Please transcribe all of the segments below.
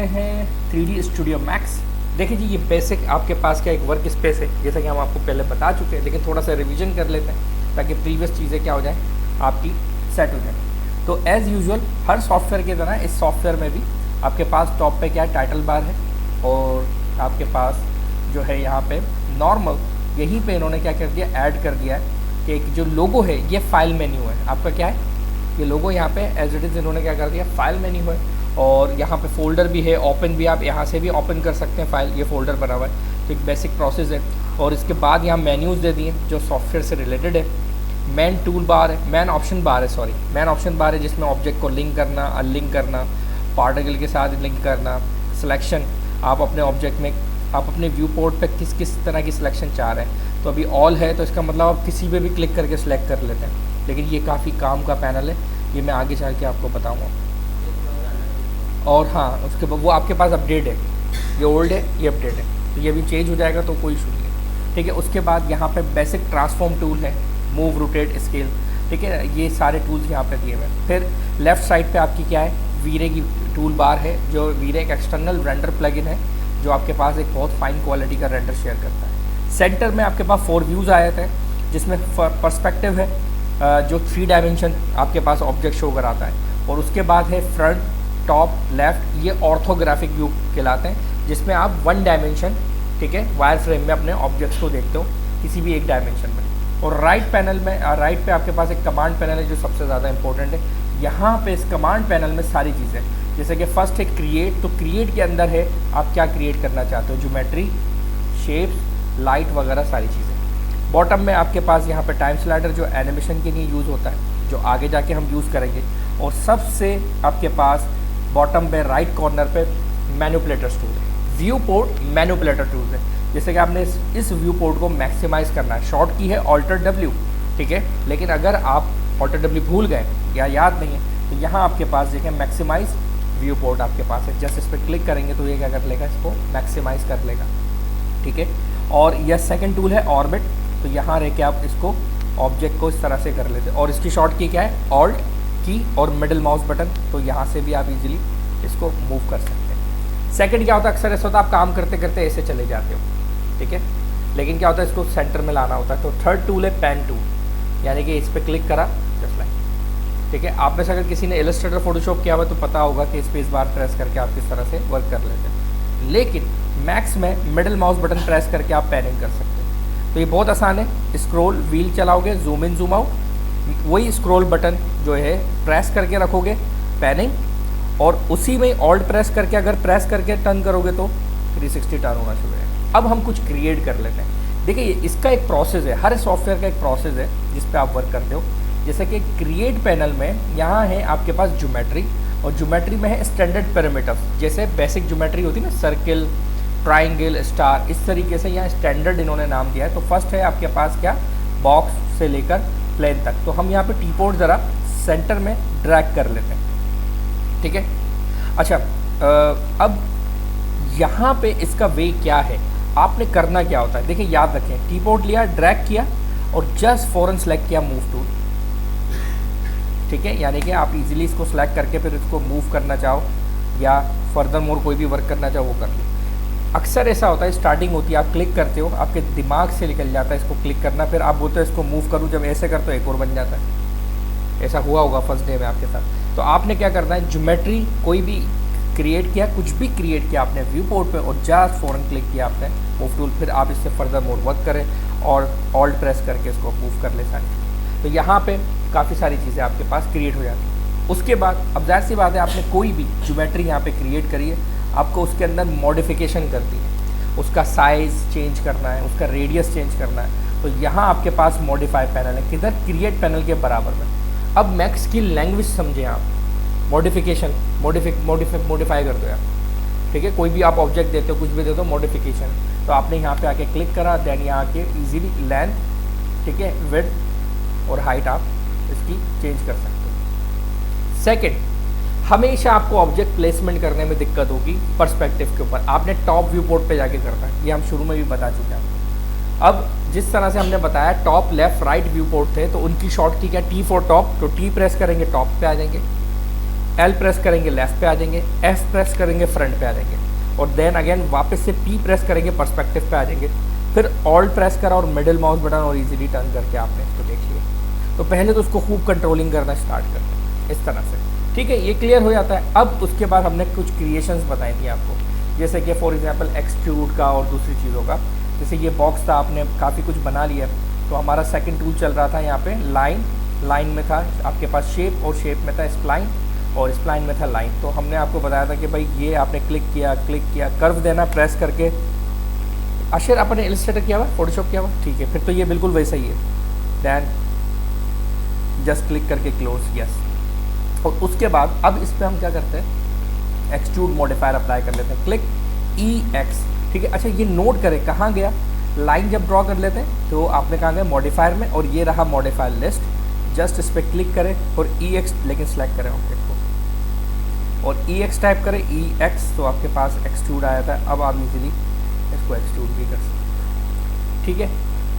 करते हैं 3D studio max. देखिए जी, ये बेसिक आपके पास क्या एक वर्क स्पेस है, जैसा कि हम आपको पहले बता चुके हैं, लेकिन थोड़ा सा रिवीजन कर लेते हैं ताकि प्रीवियस चीज़ें क्या हो जाए आपकी सेट हो जाए। तो एज़ यूजुअल हर सॉफ्टवेयर की तरह इस सॉफ्टवेयर में भी आपके पास टॉप पे क्या है, टाइटल बार है, और आपके पास जो है यहाँ पे नॉर्मल यहीं पे इन्होंने क्या कर दिया, ऐड कर दिया है कि एक जो लोगो है ये फाइल मेन्यू है आपका। क्या है ये लोगो, यहाँ पे एज इट इज़ इन्होंने क्या कर दिया, फाइल मेन्यू है, और यहाँ पे फोल्डर भी है, ओपन भी, आप यहाँ से भी ओपन कर सकते हैं फाइल, ये फोल्डर बना हुआ है। तो एक बेसिक प्रोसेस है। और इसके बाद यहाँ मेन्यूज़ दे दिए जो सॉफ्टवेयर से रिलेटेड है। मैन टूल बार है, मैन ऑप्शन बार है, सॉरी मैन ऑप्शन बार है, जिसमें ऑब्जेक्ट को लिंक करना, अनलिंक करना, पार्टिकल के साथ लिंक करना, सिलेक्शन, आप अपने ऑब्जेक्ट में, आप अपने व्यू पोर्ट पे किस किस तरह की सिलेक्शन चाह रहे हैं। तो अभी ऑल है तो इसका मतलब आप किसी पे भी क्लिक करके सिलेक्ट कर लेते हैं, लेकिन ये काफ़ी काम का पैनल है, ये मैं आगे चल के आपको बताऊँगा। और हाँ, उसके बाद वो आपके पास अपडेट है, ये ओल्ड है, ये अपडेट है, तो ये भी चेंज हो जाएगा तो कोई इशू नहीं है, ठीक है। उसके बाद यहाँ पे बेसिक ट्रांसफॉर्म टूल है, मूव, रोटेट, स्केल, ठीक है, ये सारे टूल्स यहाँ पे दिए हुए हैं। फिर लेफ्ट साइड पे आपकी क्या है, वीरे की टूल बार है, जो वीरे एक एक्सटर्नल रेंडर प्लगइन है जो आपके पास एक बहुत फाइन क्वालिटी का रेंडर शेयर करता है। सेंटर में आपके पास 4 व्यूज़ आए थे, जिसमें पर्सपेक्टिव है, जो 3 डायमेंशन आपके पास ऑब्जेक्ट शो कराता है, और उसके बाद है फ्रंट, टॉप, लेफ्ट, ये ऑर्थोग्राफिक व्यू कहलाते हैं, जिसमें आप 1 डायमेंशन, ठीक है, वायर फ्रेम में अपने ऑब्जेक्ट्स को देखते हो किसी भी एक डायमेंशन में। और राइट पैनल में, राइट पे आपके पास एक कमांड पैनल है जो सबसे ज़्यादा इंपॉर्टेंट है। यहाँ पे इस कमांड पैनल में सारी चीज़ें, जैसे कि फर्स्ट है क्रिएट, तो क्रिएट के अंदर है आप क्या क्रिएट करना चाहते हो, ज्योमेट्री, शेप्स, लाइट वगैरह सारी चीज़ें। बॉटम में आपके पास यहाँ पे टाइम स्लाइडर जो एनिमेशन के लिए यूज़ होता है, जो आगे जाके हम यूज़ करेंगे। और सबसे आपके पास बॉटम पे राइट कॉर्नर पे मैनिपुलेटर्स टूल है, व्यू पोर्ट मैनिपुलेटर टूल है। जैसे कि आपने इस व्यू पोर्ट को मैक्सिमाइज़ करना है, शॉर्ट की है ऑल्टर W, ठीक है, लेकिन अगर आप ऑल्टर W भूल गए या याद नहीं है तो यहाँ आपके पास देखें मैक्सिमाइज व्यू पोर्ट आपके पास है, जस्ट इस पर क्लिक करेंगे तो ये क्या कर लेगा, इसको मैक्सिमाइज़ कर लेगा, ठीक है। और यह सेकंड टूल है ऑर्बिट, तो यहाँ रह के आप इसको ऑब्जेक्ट को इस तरह से कर लेते हैं। और इसकी शॉर्ट की क्या है, ऑल्ट की और मिडिल माउस बटन, तो यहाँ से भी आप इजीली इसको मूव कर सकते हैं। सेकंड क्या होता है, अक्सर ऐसा होता है आप काम करते करते ऐसे चले जाते हो, ठीक है, लेकिन क्या होता है इसको सेंटर में लाना होता है। तो थर्ड टूल है पेन टूल, यानी कि इस पर क्लिक करा जस्ट लाइक, ठीक है। आप में से अगर किसी ने इलस्ट्रेटर फोटोशॉप किया हुआ तो पता होगा कि स्पेस बार प्रेस करके आप किस तरह से वर्क कर लेते हैं, लेकिन मैक्स में मिडिल माउस बटन प्रेस करके आप पेनिंग कर सकते हैं। तो ये बहुत आसान है, स्क्रॉल व्हील चलाओगे, जूम इन जूम आउट, वही स्क्रॉल बटन जो है प्रेस करके रखोगे पेनिंग, और उसी में ऑल्ट प्रेस करके अगर प्रेस करके टर्न करोगे तो 360 टर्न होना शुरू है। अब हम कुछ क्रिएट कर लेते हैं। देखिए इसका एक प्रोसेस है, हर सॉफ्टवेयर का एक प्रोसेस है जिस पे आप वर्क करते हो। जैसे कि क्रिएट पैनल में यहाँ है आपके पास ज्योमेट्री, और ज्योमेट्री में है स्टैंडर्ड पैरामीटर्स, जैसे बेसिक ज्योमेट्री होती है ना, सर्किल, ट्राइंगल, स्टार, इस तरीके से यहाँ स्टैंडर्ड इन्होंने नाम दिया है। तो फर्स्ट है आपके पास क्या, बॉक्स से लेकर प्लेन तक। तो हम यहाँ पे टी-पोर्ट ज़रा सेंटर में ड्रैग कर लेते हैं, ठीक है। अच्छा, अब यहाँ पे इसका वे क्या है, आपने करना क्या होता है, देखिए याद रखें, टी-पोर्ट लिया, ड्रैग किया और जस्ट फॉरन सेलेक्ट किया मूव टूल, ठीक है, यानी कि आप इजीली इसको सेलेक्ट करके फिर इसको मूव करना चाहो या फर्दर मोर कोई भी वर्क करना चाहो वो कर लो। अक्सर ऐसा होता है, स्टार्टिंग होती है, आप क्लिक करते हो, आपके दिमाग से निकल जाता है इसको क्लिक करना, फिर आप बोलते हो इसको मूव करूँ, जब ऐसे करते हो एक और बन जाता है। ऐसा हुआ होगा फर्स्ट डे में आपके साथ। तो आपने क्या करना है, ज्योमेट्री कोई भी क्रिएट किया, कुछ भी क्रिएट किया आपने व्यू पोर्ट पे, और जस्ट फॉरन क्लिक किया आपने मूव टूल, फिर आप इससे फर्दर मोर वर्क करें और ऑल्ट प्रेस करके इसको मूव कर ले सारी। तो यहाँ पे काफ़ी सारी चीज़ें आपके पास क्रिएट हो जाती हैं। उसके बाद अब जाहिर सी बात है, आपने कोई भी ज्योमेट्री यहाँ पे क्रिएट करी है, आपको उसके अंदर मॉडिफिकेशन करती है, उसका साइज़ चेंज करना है, उसका रेडियस चेंज करना है। तो यहाँ आपके पास मॉडिफाई पैनल है, किधर, क्रिएट पैनल के बराबर में। अब मैक्स की लैंग्वेज समझें आप, मॉडिफिकेशन, मॉडिफाई कर दो यार, ठीक है, कोई भी आप ऑब्जेक्ट देते हो, कुछ भी देते हो, मॉडिफिकेशन। तो आपने यहाँ पे आके क्लिक करा, देन यहाँ आके इजीली लेंथ, ठीक है, विड्थ और हाइट आप इसकी चेंज कर सकते हो। सेकंड, हमेशा आपको ऑब्जेक्ट प्लेसमेंट करने में दिक्कत होगी पर्सपेक्टिव के ऊपर, आपने टॉप व्यू पोर्ट पे जाके करना है, ये हम शुरू में भी बता चुके हैं। अब जिस तरह से हमने बताया top, left, right view port थे, तो उनकी शॉर्ट की क्या, T फॉर टॉप, तो T प्रेस करेंगे टॉप पे आ जाएंगे। एल प्रेस करेंगे लेफ्ट पे आ जाएंगे, एफ प्रेस करेंगे फ्रंट पे आ जाएंगे, और देन अगेन वापस से पी प्रेस करेंगे पर्सपेक्टिव पे आ जाएंगे, फिर ऑल्ट प्रेस करा और मिडिल माउस बटन और इजीली टर्न करके आपने इसको देख लिया। तो पहले तो उसको खूब कंट्रोलिंग करना स्टार्ट करते इस तरह से, ठीक है, ये क्लियर हो जाता है। अब उसके बाद हमने कुछ क्रिएशंस बताई थी आपको, जैसे कि फॉर एग्जांपल एक्सट्रूड का और दूसरी चीज़ों का। जैसे ये बॉक्स था, आपने काफ़ी कुछ बना लिया, तो हमारा सेकंड टूल चल रहा था यहाँ पे लाइन में था आपके पास शेप, और शेप में था स्प्लाइन, और स्प्लाइन में था लाइन। तो हमने आपको बताया था कि भाई ये आपने क्लिक किया, कर्व देना प्रेस करके। आशिर आपने इलस्ट्रेटर किया हुआ, फोटोशॉप किया हुआ, ठीक है, फिर तो ये बिल्कुल वैसा ही है। दैन जस्ट क्लिक करके क्लोज, यस। और उसके बाद अब इस पर हम क्या करते हैं, एक्सट्रूड मॉडिफायर अप्लाई कर लेते हैं, क्लिक EX, ठीक है। अच्छा ये नोट करें कहाँ गया, लाइन जब ड्रॉ कर लेते हैं तो आपने कहाँ गया मॉडिफायर में, और ये रहा मॉडिफायर लिस्ट। जस्ट इस पर क्लिक करें और EX लेकिन सेलेक्ट करें ऑब्जेक्ट को, और EX टाइप करें EX, तो आपके पास एक्सट्रूड आया था। अब आप इजीली इसको एक्सट्रूड भी कर सकते हैं, ठीक है।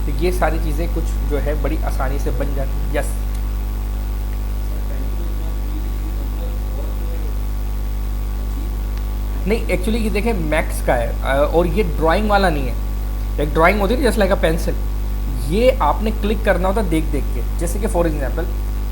तो ये सारी चीज़ें कुछ जो है बड़ी आसानी से बन जाती हैं, यस। नहीं एक्चुअली ये देखें मैक्स का है, और ये ड्राइंग वाला नहीं है। एक ड्राइंग होती है जस्ट लाइक अ पेंसिल, ये आपने क्लिक करना होता देख के। जैसे कि फॉर एग्जांपल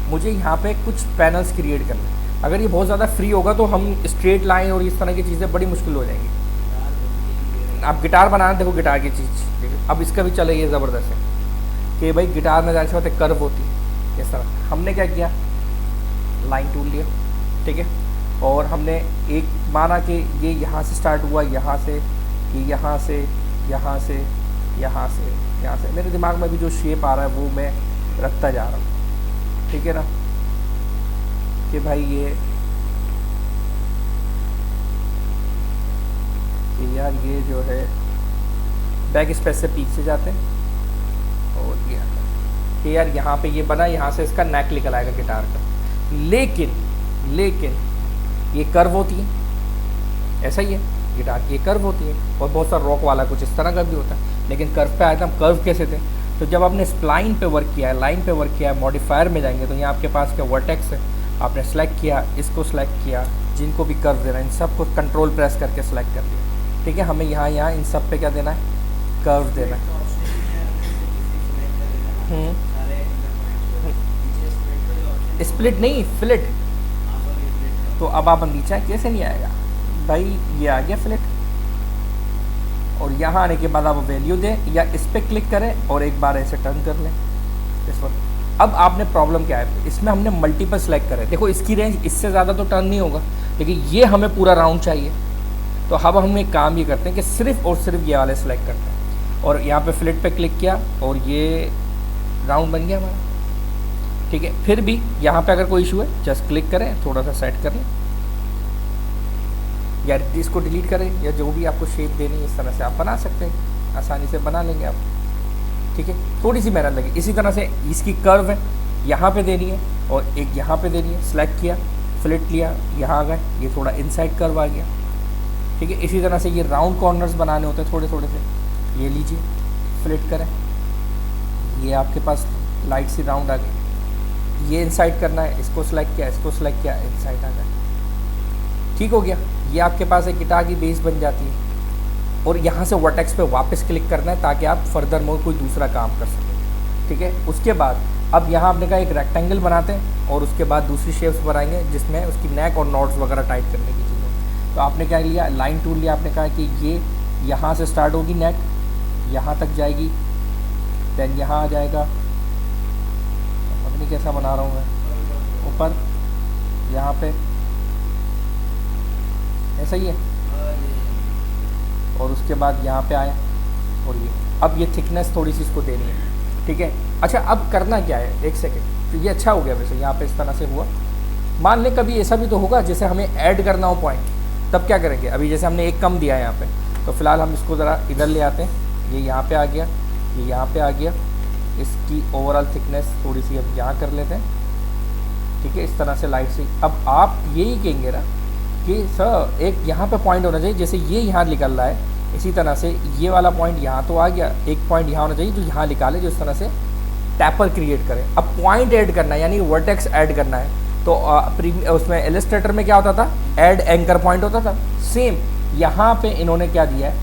मुझे यहाँ पे कुछ पैनल्स क्रिएट करना है, अगर ये बहुत ज़्यादा फ्री होगा तो हम स्ट्रेट लाइन और इस तरह की चीज़ें बड़ी मुश्किल हो जाएंगी। आप गिटार बनाना, देखो गिटार की चीज़, अब इसका भी चले ये ज़बरदस्त है कि भाई गिटार में जाहिर सी बात है कर्व होती है इस तरह। हमने क्या किया, लाइन टूल लिया, ठीक है, और हमने एक माना कि ये यहाँ से स्टार्ट हुआ, यहाँ से, ये यहाँ से, यहाँ से, यहाँ से, यहाँ से। मेरे दिमाग में भी जो शेप आ रहा है वो मैं रखता जा रहा हूँ, ठीक है ना, कि भाई ये कि यार ये जो है बैक स्पेस से पीक से जाते हैं, और ये आता है कि यार यहाँ पे ये बना, यहाँ से इसका नेक निकल आएगा गिटार का, लेकिन ये कर्व होती है, ऐसा ही है गिटार की, ये कर्व होती है, और बहुत सारा रॉक वाला कुछ इस तरह का भी होता है। लेकिन कर्व पे आए थे हम, कर्व कैसे थे, तो जब आपने स्प्लाइन पे वर्क किया है, लाइन पे वर्क किया है, मॉडिफायर में जाएंगे तो यहाँ आपके पास क्या वर्टेक्स है, आपने सेलेक्ट किया, इसको सेलेक्ट किया, जिनको भी कर्व देना है इन सबको कंट्रोल प्रेस करके सेलेक्ट कर लिया, ठीक है। हमें यहाँ इन सब पे क्या देना है, कर्व देना है। स्प्लिट नहीं, फ्लिट। तो अब आप नीचे कैसे नहीं आएगा भाई, ये आ गया फ्लिट, और यहाँ आने के बाद आप वैल्यू दें या इस पर क्लिक करें और एक बार ऐसे टर्न कर लें इस वक्त। अब आपने प्रॉब्लम क्या है, इसमें हमने मल्टीपल सेलेक्ट करें, देखो इसकी रेंज इससे ज़्यादा तो टर्न नहीं होगा, लेकिन ये हमें पूरा राउंड चाहिए। तो अब हम एक काम ये करते हैं कि सिर्फ और सिर्फ ये वाले सेलेक्ट करते हैं, और यहाँ पे फ्लिट पे क्लिक किया और ये राउंड बन गया हमारा, ठीक है। फिर भी यहाँ पे अगर कोई इशू है जस्ट क्लिक करें, थोड़ा सा सेट कर लें, या इसको डिलीट करें, या जो भी आपको शेप देनी है इस तरह से आप बना सकते हैं, आसानी से बना लेंगे आप, ठीक है। थोड़ी सी मेहनत लगी। इसी तरह से इसकी कर्व है यहाँ पे देनी है और एक यहाँ पे देनी है, सेलेक्ट किया, फ्लिट लिया, यहाँ आ गए, ये थोड़ा इनसाइड कर्व आ गया, ठीक है। इसी तरह से ये राउंड कॉर्नर्स बनाने होते हैं थोड़े थोड़े से, ये लीजिए, फ्लिट करें, ये आपके पास लाइट सी राउंड आ गई। ये इनसाइड करना है, इसको सेलेक्ट किया, इसको सेलेक्ट किया, इनसाइड आ गया, ठीक हो गया। ये आपके पास एक गिटार की बेस बन जाती है, और यहाँ से वर्टेक्स पे वापस क्लिक करना है ताकि आप फर्दर मोर कोई दूसरा काम कर सकें, ठीक है। उसके बाद अब यहाँ आपने कहा एक रेक्टेंगल बनाते हैं, और उसके बाद दूसरी शेप्स बनाएंगे जिसमें उसकी नेक और नॉट्स वगैरह टाइट करने की चीज़ें। तो आपने क्या लिया, लाइन टूल लिया, आपने कहा कि ये यहाँ से स्टार्ट होगी, नेक यहाँ तक जाएगी, देन यहाँ आ जाएगा, अपनी कैसा बना रहा हूँ मैं, ऊपर यहाँ पे ऐसा ही है, और उसके बाद यहाँ पे आया, और ये अब ये थिकनेस थोड़ी सी इसको देनी है, ठीक है। अच्छा अब करना क्या है, एक सेकेंड, तो ये अच्छा हो गया वैसे, यहाँ पे इस तरह से हुआ। मान लें कभी ऐसा भी तो होगा जैसे हमें ऐड करना हो पॉइंट, तब क्या करेंगे, अभी जैसे हमने एक कम दिया है यहाँ पे, तो फिलहाल हम इसको ज़रा इधर ले आते हैं, ये यहाँ पे आ गया, ये यहाँ पे आ गया, इसकी ओवरऑल थिकनेस थोड़ी सी अब यहाँ कर लेते हैं, ठीक है, इस तरह से लाइट से। अब आप यही कहेंगे ना कि सर एक यहाँ पे पॉइंट होना चाहिए, जैसे ये यहाँ निकल रहा है, इसी तरह से ये वाला पॉइंट यहाँ तो आ गया, एक पॉइंट यहाँ होना चाहिए जो यहाँ निकाले, जो इस तरह से टैपर क्रिएट करे। अब पॉइंट ऐड करना है, यानी वर्टेक्स ऐड करना है, तो उसमें इलस्ट्रेटर में क्या होता था, ऐड एंकर पॉइंट होता था। सेम यहाँ पे इन्होंने क्या दिया है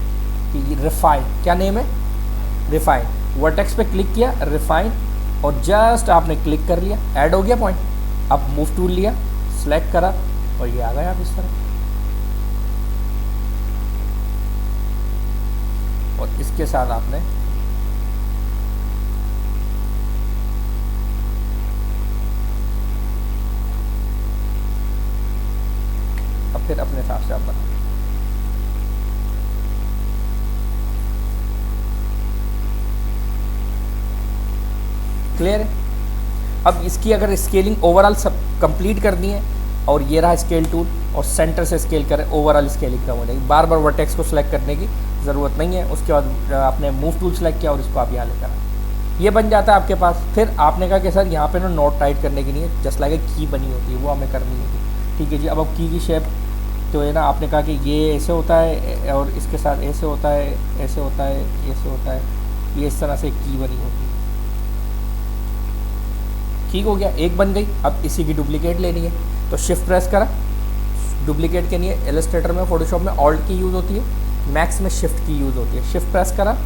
कि रिफाइन, क्या नेम है, रिफाइन। वर्टेक्स पे क्लिक किया, रिफाइन, और जस्ट आपने क्लिक कर लिया, ऐड हो गया पॉइंट। अब मूव टूल लिया, सेलेक्ट करा, और ये आ गया आप इस तरह। और इसके साथ आपने अब फिर अपने हिसाब से आप बना। क्लियर है। अब इसकी अगर स्केलिंग ओवरऑल सब कंप्लीट कर दी है, और ये रहा स्केल टूल, और सेंटर से स्केल करें, ओवरऑल स्केलिंग कम हो जाएगी। बार बार वर्टेक्स को सिलेक्ट करने की ज़रूरत नहीं है। उसके बाद आपने मूव टूल सेलेक्ट किया और इसको आप यहाँ लेकर आए, ये बन जाता है आपके पास। फिर आपने कहा कि सर यहाँ पे ना नोट टाइट करने की नहीं है, जस्ट लाइक की बनी होती है, वो हमें करनी होगी। ठीक है जी। अब की शेप तो है ना, आपने कहा कि ये ऐसे होता है और इसके साथ ऐसे होता है, ऐसे होता है, ऐसे होता है, ये इस तरह से की बनी होती है। ठीक हो गया, एक बन गई। अब इसी की डुप्लीकेट लेनी है, तो शिफ्ट प्रेस करा, डुप्लीकेट के लिए इलस्ट्रेटर में, फोटोशॉप में ऑल्ट की यूज़ होती है, मैक्स में शिफ्ट की यूज़ होती है। शिफ्ट प्रेस करा,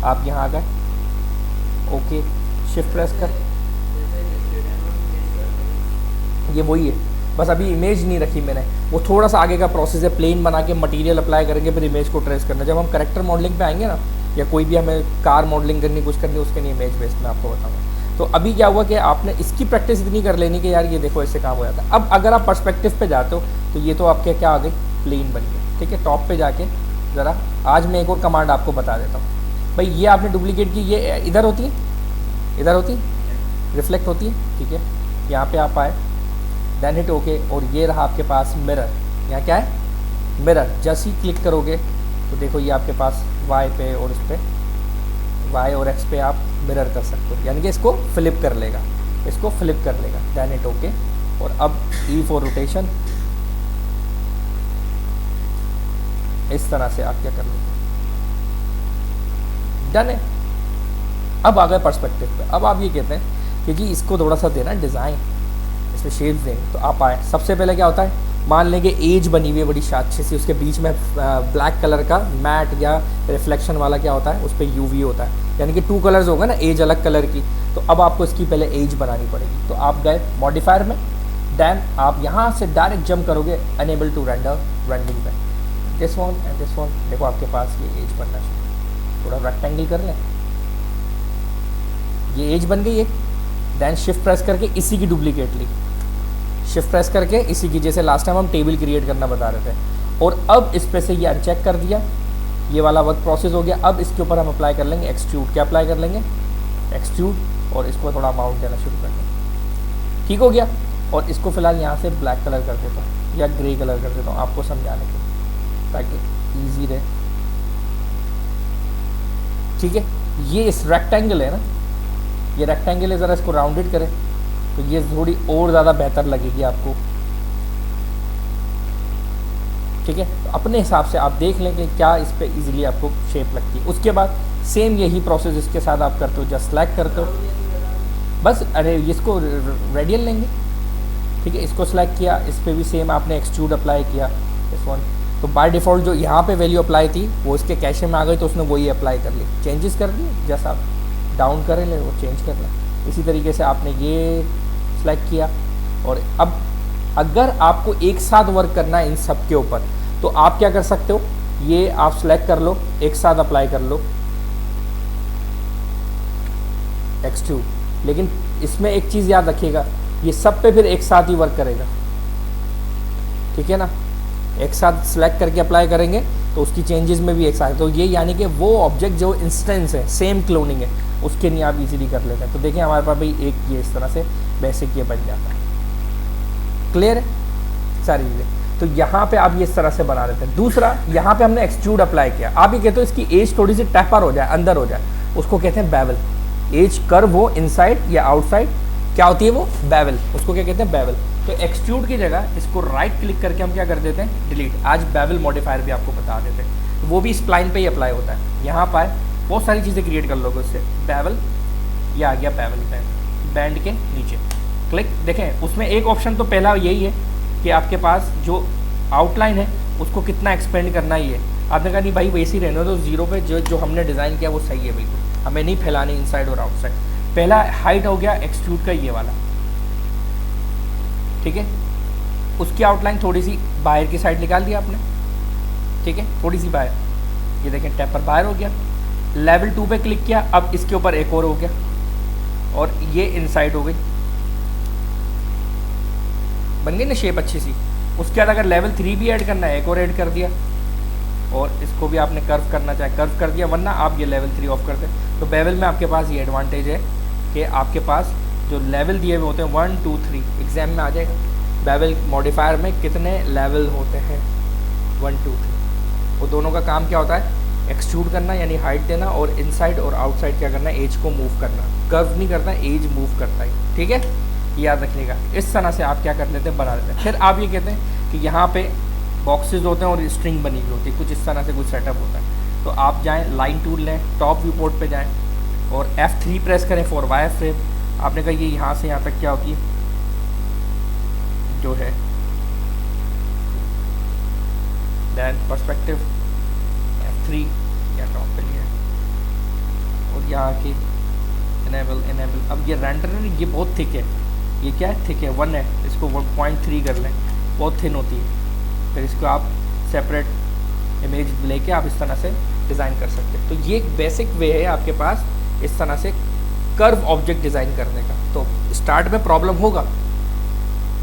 आप यहाँ आ गए, ओके, शिफ्ट प्रेस कर, ये वही है, बस अभी इमेज नहीं रखी मैंने, वो थोड़ा सा आगे का प्रोसेस है। प्लेन बना के मटेरियल अप्लाई करेंगे, फिर इमेज को ट्रेस करना। जब हम करेक्टर मॉडलिंग पे आएंगे ना, या कोई भी हमें कार मॉडलिंग करनी, कुछ करनी, उसके लिए इमेज बेस्ड में आपको बताऊँगा। तो अभी क्या हुआ कि आपने इसकी प्रैक्टिस इतनी कर लेनी कि यार ये देखो ऐसे काम हो जाता है। अब अगर आप पर्सपेक्टिव पे जाते हो तो ये तो आपके क्या आ गई, प्लेन बन गई। ठीक है, टॉप पे जाके ज़रा आज मैं एक और कमांड आपको बता देता हूँ। भाई ये आपने डुप्लीकेट की, ये इधर होती है, इधर होती है, रिफ्लेक्ट होती है। ठीक है, यहाँ पे आप आए, देन हिट ओके, और ये रहा आपके पास मिरर। यहाँ क्या है, मिरर। जैसे ही क्लिक करोगे तो देखो ये आपके पास वाई पे और इस पर वाई और एक्स पे आप मिरर कर सकते हो, यानी कि इसको फ्लिप कर लेगा, इसको फ्लिप कर लेगा। देन हिट ओके, और अब ई फॉर रोटेशन, इस तरह से आप क्या कर लेते, डन है। अब आ गए पर्सपेक्टिव पे। अब आप ये कहते हैं कि जी इसको थोड़ा सा देना डिज़ाइन, इसमें शेप्स देंगे। तो आप आए, सबसे पहले क्या होता है, मान लेंगे एज बनी हुई है बड़ी अच्छी सी, उसके बीच में ब्लैक कलर का मैट या रिफ्लेक्शन वाला क्या होता है, उस पर यूवी होता है, यानी कि 2 कलर्स होगा ना, एज अलग कलर की। तो अब आपको इसकी पहले एज बनानी पड़ेगी। तो आप गए मॉडिफायर में, देन आप यहाँ से डायरेक्ट जंप करोगे अनेबल टू रेंडर रेंडिंग में, this one and this one. देखो आपके पास ये एज बनना चाहिए, थोड़ा रेक्टेंगल कर लें, ये एज बन गई एक। देन शिफ्ट प्रेस करके इसी की डुप्लीकेट ली, शिफ्ट प्रेस करके इसी की, जैसे लास्ट टाइम हम टेबल क्रिएट करना बता रहे थे। और अब इस पे से ये अनचेक कर दिया, ये वाला वर्क प्रोसेस हो गया। अब इसके ऊपर हम अप्लाई कर लेंगे एक्सट्रूड। क्या अप्लाई कर लेंगे, एक्सट्रूड, और इसको थोड़ा अमाउंट देना शुरू कर देंगे। ठीक हो गया। और इसको फिलहाल यहाँ से ब्लैक कलर कर देता हूँ या ग्रे कलर कर देता हूँ आपको समझाने के लिए, ताकि ईजी रहे। ठीक है, ये इस रेक्टेंगल है ना, ये रेक्टेंगल है, ज़रा इसको राउंडेड करें तो ये थोड़ी और ज़्यादा बेहतर लगेगी आपको। ठीक है, तो अपने हिसाब से आप देख लें कि क्या इस पर ईजिली आपको शेप लगती है। उसके बाद सेम यही प्रोसेस इसके साथ आप करते हो, जस्ट सेलेक्ट करते हो बस। अरे इसको रेडियल लेंगे, ठीक है, इसको सेलेक्ट किया, इस पर भी सेम आपने एक्सट्रूड अप्लाई किया, इस वन। तो बाय डिफ़ॉल्ट जो यहाँ पे वैल्यू अप्लाई थी वो इसके कैशे में आ गई, तो उसने वही अप्लाई कर ली, चेंजेस कर लिए, जैसा आप डाउन करें ले वो चेंज कर लें। इसी तरीके से आपने ये सेलेक्ट किया। और अब अगर आपको एक साथ वर्क करना है इन सब के ऊपर, तो आप क्या कर सकते हो, ये आप सेलेक्ट कर लो, एक साथ अप्लाई कर लो एक्सट्रूड। लेकिन इसमें एक चीज़ याद रखिएगा, ये सब पे फिर एक साथ ही वर्क करेगा। ठीक है ना, एक साथ सेलेक्ट करके अप्लाई करेंगे तो उसकी चेंजेस में भी एक साथ। तो ये यानी कि वो ऑब्जेक्ट जो इंस्टेंस है, सेम क्लोनिंग है, उसके लिए आप इजीली कर लेते हैं। तो देखिए हमारे पास भाई एक ये इस तरह से बेसिक ये बन जाता है। क्लियर है सारी चीज़ें। तो यहाँ पे आप ये इस तरह से बना लेते हैं। दूसरा, यहाँ पे हमने एक्सट्रूड अप्लाई किया, आप ये कहते हो इसकी एज थोड़ी सी टैपर हो जाए, अंदर हो जाए, उसको कहते हैं बेवल। एज कर्व हो इनसाइड या आउटसाइड, क्या होती है वो, बेवल, उसको क्या कहते हैं, बेवल। तो एक्सट्रूड की जगह इसको राइट क्लिक करके हम क्या कर देते हैं, डिलीट। आज बेवल मॉडिफायर भी आपको बता देते हैं, वो भी स्प्लाइन पे ही अप्लाई होता है। यहाँ पर बहुत सारी चीज़ें क्रिएट कर लोगे उससे, बेवल, ये आ गया बेवल बैंड, बैंड के नीचे। क्लिक। देखें उसमें एक ऑप्शन तो पहला यही है कि आपके पास जो आउटलाइन है उसको कितना एक्सपेंड करना ही है। आपने कहा नहीं भाई वैसे ही रहने दो, जीरो पे जो हमने डिज़ाइन किया वो सही है बिल्कुल, हमें नहीं फैलानी इनसाइड और आउटसाइड। पहला हाइट हो गया एक्सट्रूड का ये वाला, ठीक है। उसकी आउटलाइन थोड़ी सी बाहर की साइड निकाल दिया आपने, ठीक है, थोड़ी सी बाहर, ये देखें टेपर बाहर हो गया। लेवल 2 पे क्लिक किया, अब इसके ऊपर एक और हो गया और ये इनसाइड हो गई, बन गई ना शेप अच्छी सी। उसके बाद अगर लेवल 3 भी ऐड करना है, एक और ऐड कर दिया, और इसको भी आपने कर्व करना चाहे कर्व कर दिया, वरना आप ये लेवल 3 ऑफ कर दें। तो बेवल में आपके पास ये एडवांटेज है कि आपके पास जो लेवल दिए हुए होते हैं 1 2 3, एग्जाम में आ जाएगा बेवल मॉडिफायर में कितने लेवल होते हैं, 1 2 3। वो दोनों का काम क्या होता है, एक्सट्रूड करना यानी हाइट देना, और इनसाइड और आउटसाइड क्या करना है, एज को मूव करना। कर्व नहीं करता, एज मूव करता है, ठीक है, याद रखिएगा। इस तरह से आप क्या कर लेते हैं, बना लेते हैं। फिर आप ये कहते हैं कि यहाँ पे बॉक्सेस होते हैं और स्ट्रिंग बनी हुई होती है, कुछ इस तरह से कुछ सेटअप होता है। तो आप जाएं लाइन टूल लें, टॉप व्यू पोर्ट पे जाएं और F3 प्रेस करें फॉर वायर फ्रेम। आपने कहा ये यहाँ से यहाँ तक क्या होती है, जो है देन पर्सपेक्टिव F3 या टॉप पे लिया और यहाँ की इनेबल। अब ये रेंडर है, ये बहुत थिक है, ये क्या है, थिक है, 1 है, इसको 1.3 कर लें, बहुत थिन होती है। फिर इसको आप सेपरेट इमेज लेके आप इस तरह से डिज़ाइन कर सकते हैं। तो ये एक बेसिक वे है आपके पास इस तरह से कर्व ऑब्जेक्ट डिज़ाइन करने का। तो स्टार्ट में प्रॉब्लम होगा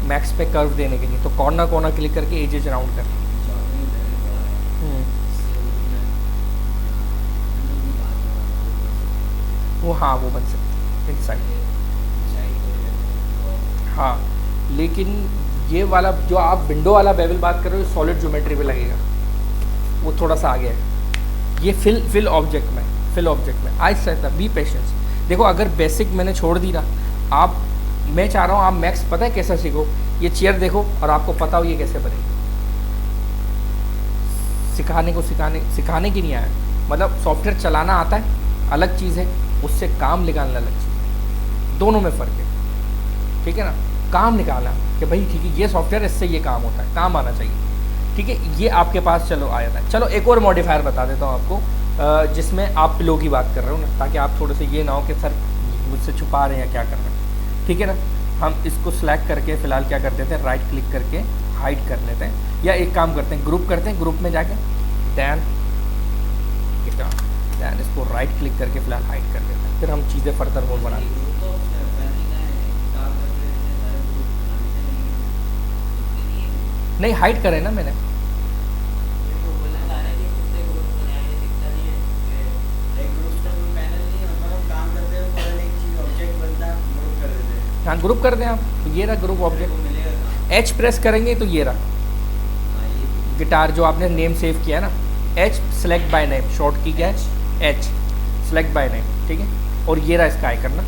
मैक्स पे कर्व देने के लिए, तो कॉर्नर क्लिक करके एजेस राउंड कर। वो हाँ वो बन सकते इनसाइड, हाँ। लेकिन ये वाला जो आप विंडो वाला बेवल बात कर रहे हो सॉलिड ज्योमेट्री पे लगेगा, वो थोड़ा सा आगे है। ये फिल ऑब्जेक्ट में आई सकता, बी पेशेंस। देखो अगर बेसिक मैंने छोड़ दी ना, आप, मैं चाह रहा हूँ आप मैक्स पता है कैसा सीखो, ये चेयर देखो और आपको पता हो ये कैसे बनेगी। सिखाने की नहीं आया, मतलब सॉफ्टवेयर चलाना आता है अलग चीज़ है, उससे काम निकालना अलग चीज़ है, दोनों में फ़र्क है, ठीक है ना। काम निकालना कि भाई ठीक है ये सॉफ्टवेयर इससे ये काम होता है, काम आना चाहिए, ठीक है। ये आपके पास चलो आया था। चलो एक और मॉडिफायर बता देता हूँ आपको, जिसमें आप पिलो की बात कर रहे हो ना, ताकि आप थोड़े से ये ना हो कि सर मुझसे छुपा रहे हैं या क्या कर रहे हैं, ठीक है ना। हम इसको सेलेक्ट करके फ़िलहाल क्या कर देते हैं, राइट क्लिक करके हाइड कर लेते हैं, या एक काम करते हैं ग्रुप करते हैं, ग्रुप में जाके दैन इसको राइट क्लिक करके फ़िलहाल हाइड कर देते हैं, फिर हम चीज़ें फर्दर मोर बना लेते हैं। नहीं हाइड करे ना मैंने, हाँ ग्रुप कर दें आप। ये रहा ग्रुप ऑब्जेक्ट, H प्रेस करेंगे तो ये रहा गिटार जो आपने नेम सेव किया है ना, H select by name, short की क्या है H सेलेक्ट बाय नेम, ठीक है। और ये रहा इसका आइकन ना,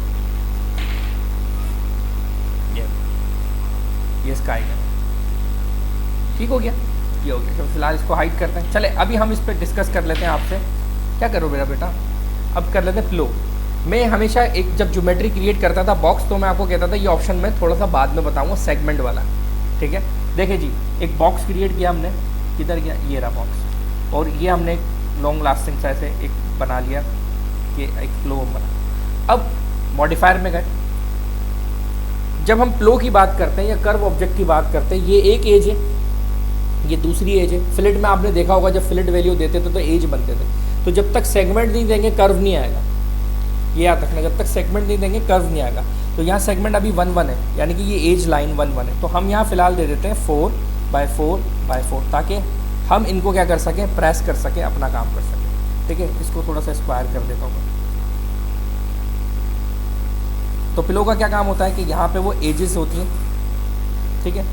ये इसका आइकन, ठीक हो गया, ये हो गया। तो फिलहाल इसको हाइड करते हैं। चले अभी हम इस पर डिस्कस कर लेते हैं आपसे, क्या करो मेरा बेटा, अब कर लेते हैं फ्लो। मैं हमेशा एक जब ज्योमेट्री क्रिएट करता था बॉक्स, तो मैं आपको कहता था ये ऑप्शन मैं थोड़ा सा बाद में बताऊंगा, सेगमेंट वाला, ठीक है। देखिए जी एक बॉक्स क्रिएट किया हमने, किधर गया, ये रहा बॉक्स, और ये हमने एक लॉन्ग लास्टिंग सा ऐसे एक बना लिया कि एक फ्लो बना। अब मॉडिफायर में गए, जब हम फ्लो की बात करते हैं या कर्व ऑब्जेक्ट की बात करते हैं, ये एक एज है, ये दूसरी एज है। फिलेट में आपने देखा होगा जब फिलेट वैल्यू देते थे तो एज बनते थे, तो जब तक सेगमेंट नहीं देंगे कर्व नहीं आएगा, ये याद रखना, जब तक सेगमेंट नहीं देंगे कर्व नहीं आएगा। तो यहाँ सेगमेंट अभी 1 1 है, यानी कि ये एज लाइन 1 1 है, तो हम यहाँ फिलहाल दे देते हैं 4 बाय 4 ताकि हम इनको क्या कर सकें, प्रेस कर सकें, अपना काम कर सकें, ठीक है। इसको थोड़ा सा स्क्वायर कर देता हूँ। तो पिलो का क्या काम होता है कि यहाँ पे वो एजेस होती हैं, ठीक है,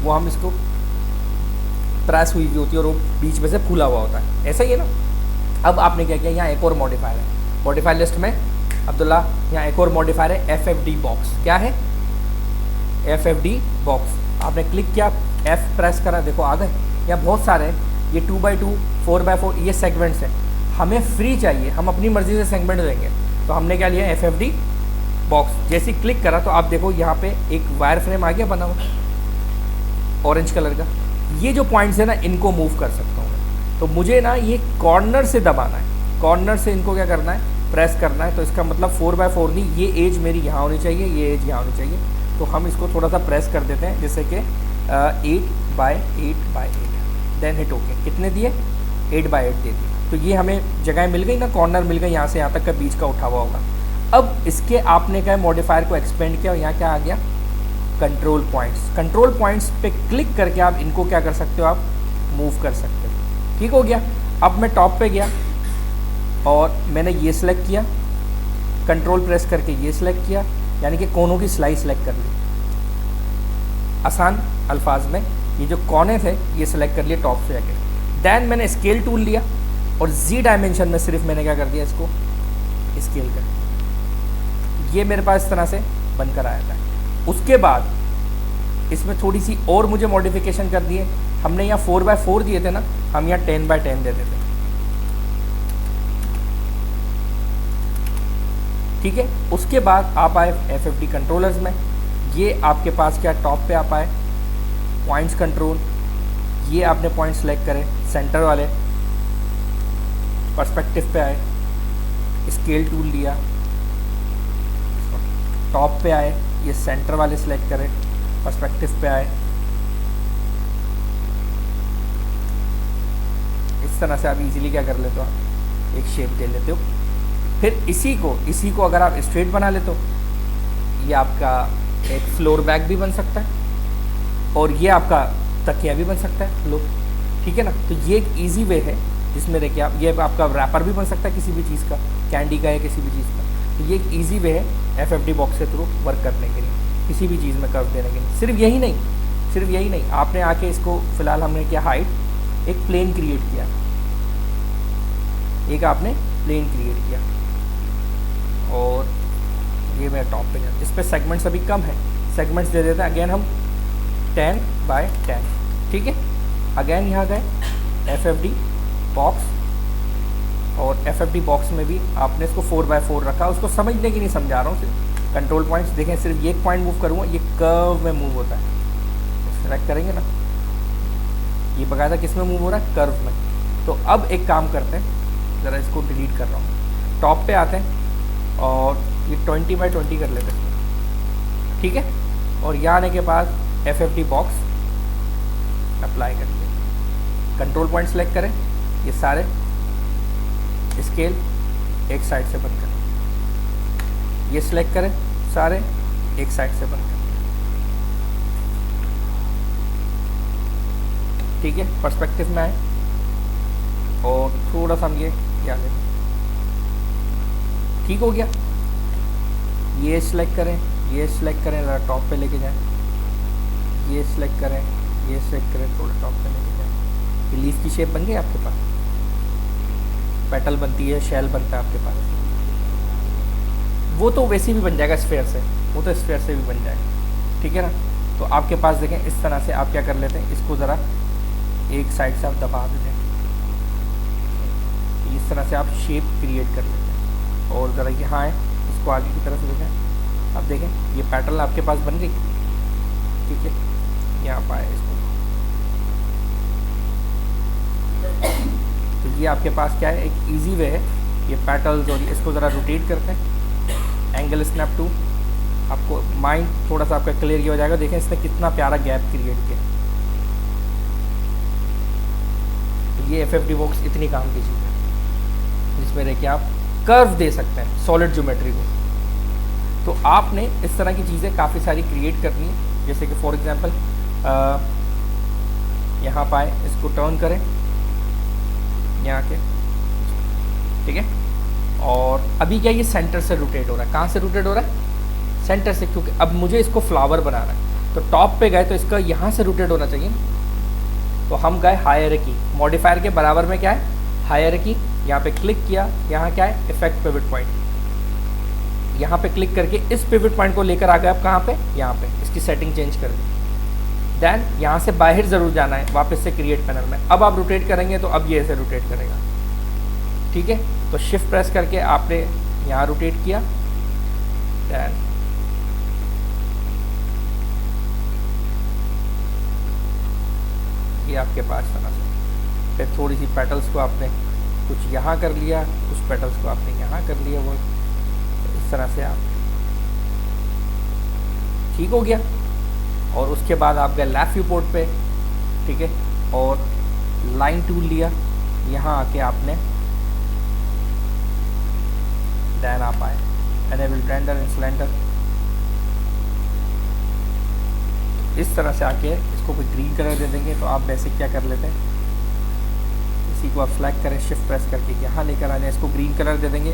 वो हम इसको प्रेस हुई होती है और वो बीच में से फूला हुआ होता है, ऐसा ही है ना। अब आपने क्या किया, यहाँ एक और मॉडिफायर है, मॉडिफायर लिस्ट में अब्दुल्ला यहाँ एक और मॉडिफायर है FFD बॉक्स। क्या है FFD बॉक्स, आपने क्लिक किया, F प्रेस करा, देखो आ गए। यहाँ बहुत सारे हैं, ये 2 by 2 4 by 4 ये सेगमेंट्स हैं, हमें फ्री चाहिए, हम अपनी मर्जी से सेगमेंट देंगे। तो हमने क्या लिया FFD बॉक्स जैसे ही क्लिक करा तो आप देखो यहाँ पे एक वायर फ्रेम आ गया बना हुआ ऑरेंज कलर का। ये जो पॉइंट्स है ना, इनको मूव कर सकता हूँ मैं। तो मुझे ना ये कॉर्नर से दबाना है, कॉर्नर से इनको क्या करना है, प्रेस करना है। तो इसका मतलब 4x4 नहीं, ये एज मेरी यहाँ होनी चाहिए, ये एज यहाँ होनी चाहिए। तो हम इसको थोड़ा सा प्रेस कर देते हैं, जैसे कि 8x8x8, देन हिट ओके। कितने दिए, 8x8 दे दिए। तो ये हमें जगह मिल गई ना, कॉर्नर मिल गई, यहाँ से यहाँ तक का बीच का उठा हुआ होगा। अब इसके आपने क्या मॉडिफायर को एक्सपेंड किया और यहाँ क्या आ गया, कंट्रोल पॉइंट्स। कंट्रोल पॉइंट्स पे क्लिक करके आप इनको क्या कर सकते हो, आप मूव कर सकते हो। ठीक हो गया। अब मैं टॉप पे गया और मैंने ये सिलेक्ट किया, कंट्रोल प्रेस करके ये सिलेक्ट किया, यानी कि कोनों की स्लाइस सेलेक्ट कर ली। आसान अल्फाज में ये जो कोने थे ये सिलेक्ट कर लिए टॉप से जाके। देन मैंने स्केल टूल लिया और जी डायमेंशन में सिर्फ मैंने क्या कर दिया, इसको स्केल कर दिया। ये मेरे पास इस तरह से बनकर आया था। उसके बाद इसमें थोड़ी सी और मुझे मॉडिफिकेशन कर दिए। हमने यहाँ 4x4 दिए थे ना, हम यहाँ 10x10 दे देते। ठीक है। उसके बाद आप आए FFD कंट्रोलर्स में। ये आपके पास क्या, टॉप पे आप आए, पॉइंट्स कंट्रोल, ये आपने पॉइंट सेलेक्ट करे सेंटर वाले। पर्सपेक्टिव पे आए, स्केल टूल लिया, टॉप पे आए, ये सेंटर वाले सेलेक्ट करें, पर्सपेक्टिव पे आए। इस तरह से आप इजीली क्या कर लेते हो, आप एक शेप दे लेते हो। फिर इसी को अगर आप स्ट्रेट बना लेते हो, ये आपका एक फ्लोर बैग भी बन सकता है और ये आपका तकिया भी बन सकता है। लो, ठीक है ना। तो ये एक इजी वे है जिसमें देखिए आप, ये आपका रैपर भी बन सकता है किसी भी चीज़ का, कैंडी का या किसी भी चीज़ का। तो ये एक ईजी वे है FFD बॉक्स के थ्रू वर्क करने के लिए, किसी भी चीज़ में कर्व देने के लिए। सिर्फ यही नहीं, आपने आके इसको फिलहाल हमने क्या, हाइट एक प्लेन क्रिएट किया, एक आपने प्लेन क्रिएट किया और ये मेरा टॉप पे जाता है। इस पर सेगमेंट्स अभी कम है, सेगमेंट्स दे देते हैं। अगेन हम 10x10, ठीक है। अगेन यहाँ गए FFD बॉक्स, और FFD बॉक्स में भी आपने इसको 4x4 रखा। उसको समझने की नहीं समझा रहा हूँ, सिर्फ कंट्रोल पॉइंट्स देखें। सिर्फ ये एक पॉइंट मूव करूँगा, ये कर्व में मूव होता है। सेलेक्ट करेंगे ना, ये बकायदा किस में मूव हो रहा है, कर्व में। तो अब एक काम करते हैं, ज़रा इसको डिलीट कर रहा हूँ। टॉप पे आते हैं और ये 20x20 कर लेते हैं, ठीक है। और यहाँ आने के बाद FFD बॉक्स अप्लाई कर दिया, कंट्रोल पॉइंट सेलेक्ट करें, ये सारे स्केल एक साइड से बंद करें, ये सिलेक्ट करें, सारे एक साइड से बंद करें, ठीक है। पर्सपेक्टिव में आए और थोड़ा सा हम ये आगे, ठीक हो गया। ये सिलेक्ट करें, ये सिलेक्ट करें, ज़रा टॉप पे लेके जाएं, ये सिलेक्ट करें, ये सिलेक्ट करें, थोड़ा टॉप पे लेके जाएं। ये लीफ की शेप बन गई आपके पास, पेटल बनती है, शेल बनता है आपके पास। वो तो वैसे भी बन जाएगा स्फेयर से, वो तो स्फेयर से भी बन जाएगा, ठीक है ना। तो आपके पास देखें इस तरह से आप क्या कर लेते हैं, इसको ज़रा एक साइड से आप दबा देते हैं, इस तरह से आप शेप क्रिएट कर लेते हैं। और ज़रा यहाँ है, इसको आगे की तरफ देखें, अब देखें ये पैटर्न आपके पास बन गई, ठीक है। यहाँ पाए इसको, तो ये आपके पास क्या है, एक इजी वे है। ये पैटल्स और इसको ज़रा रोटेट करते हैं, एंगल स्नैप टू, आपको माइंड थोड़ा सा आपका क्लियर हो जाएगा। देखें इसने कितना प्यारा गैप क्रिएट किया। तो ये FFD बॉक्स इतनी काम की चीज़ है जिसमें देखिए आप कर्व दे सकते हैं सॉलिड ज्योमेट्री को। तो आपने इस तरह की चीज़ें काफ़ी सारी क्रिएट करनी है, जैसे कि फॉर एग्जांपल यहाँ पाए, इसको टर्न करें यहाँ के, ठीक है। और अभी क्या ये सेंटर से रोटेट हो रहा है, कहाँ से रोटेट हो रहा है, सेंटर से, क्योंकि अब मुझे इसको फ्लावर बनाना है। तो टॉप पे गए तो इसका यहाँ से रोटेट होना चाहिए, तो हम गए हायरार्की, मॉडिफायर के बराबर में क्या है, हायरार्की। यहाँ पे क्लिक किया, यहाँ क्या है, इफेक्ट पिवट पॉइंट, यहाँ पे क्लिक करके इस पिवट पॉइंट को लेकर आ गए आप कहाँ पे, यहाँ पे, इसकी सेटिंग चेंज कर दी। देन यहाँ से बाहर ज़रूर जाना है, वापस से क्रिएट पैनल में। अब आप रोटेट करेंगे तो अब ये ऐसे रोटेट करेगा, ठीक है। तो शिफ्ट प्रेस करके आपने यहाँ रोटेट किया, दैन ये आपके पास तरह से, फिर थोड़ी सी पेटल्स को आपने कुछ यहाँ कर लिया, कुछ पेटल्स को आपने यहाँ कर लिया, वो इस तरह से आप ठीक हो गया। और उसके बाद आप गए लेफ्ट व्यू पोर्ट पे, ठीक है, और लाइन टूल लिया, यहाँ आके आपने दैन आप आए एनेबल रेंडर इन सिलेंडर, इस तरह से आके इसको कोई ग्रीन कलर दे देंगे। तो आप बेसिक क्या कर लेते हैं, इसी को आप सेलेक्ट करें, शिफ्ट प्रेस करके यहाँ लेकर आने, इसको ग्रीन कलर दे देंगे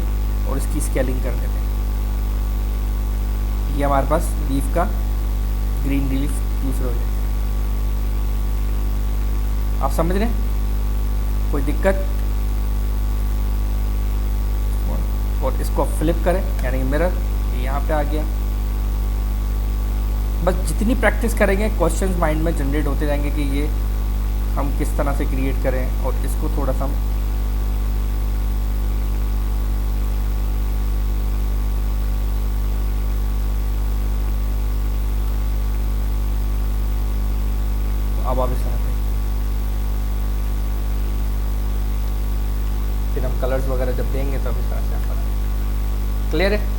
और इसकी स्केलिंग कर देते हैं। ये हमारे पास लीफ का ग्रीन लीफ दूसरे हो जाए। आप समझ रहे हैं, कोई दिक्कत? और इसको फ्लिप करें यानी मिरर, ये यहाँ पे आ गया। बस जितनी प्रैक्टिस करेंगे क्वेश्चंस माइंड में जनरेट होते जाएंगे कि ये हम किस तरह से क्रिएट करें। और इसको थोड़ा सा हम अब आप इस तरह से, फिर हम कलर्स वगैरह जब देंगे तो अब इस तरह से आप क्लियर है।